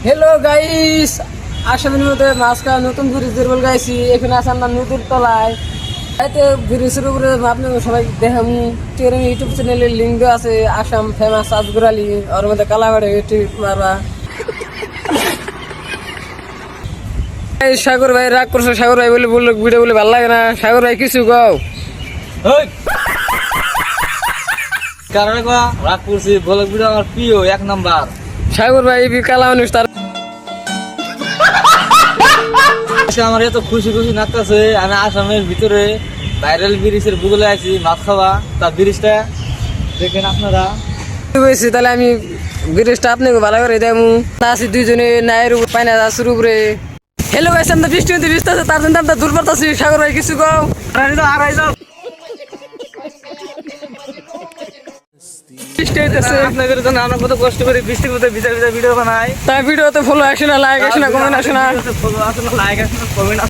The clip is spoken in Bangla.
হ্যালো গাইস, আসামের মধ্যে মাঝখান নতুন ব্রিজ দুর্বল গাইছি। এখানে আছে আমরা নদীর তলায়। এতে ব্রিজের উপরে আপনি সবাই দেখাম ইউটিউব চ্যানেলের লিঙ্ক দেওয়া আছে। আসাম ফেমাস আজগুরালি, ওর মধ্যে কালাবাড়ি ইউটিউব মারবা। সাগর ভাই রাগ করছো, সাগর ভাই বলে বললো ভিডিও বলে ভালো লাগে না। সাগর ভাই কিছু গাও। কারণে রাগ করছি, বলে ভিডিও আমার প্রিয় এক নাম্বার। সাগর ভাই কালা মানুষ, তার আমার এত খুশি খুশি লাগতেছে। আমি আসামের ভিতরে ভাইরাল ব্রিজের বুগলে আছি মাছ খাওয়া। তার ব্রিজটা দেখেন আপনারা। তাহলে আমি ব্রিজটা আপনাকে ভালো করে দেবো। আছি দুইজনে নায়ের উপর পাইনা আসুর উপরে। হ্যালো গাইস, আমরা বৃষ্টি হতে বৃষ্টি আছে, তার জন্য আমরা দূর পাচ্ছি। সাগর ভাই কিছু গাও। বৃষ্টি হইতেছে, আপনাদের জন্য আমরা কত কষ্ট করে বৃষ্টির মধ্যে ভিজা ভিজা ভিডিও বানাই। তাই ভিডিওতে ফলো আসে না, লাইক আসে না, কমেন্ট আসে না। লাইক আসে না, কমেন্ট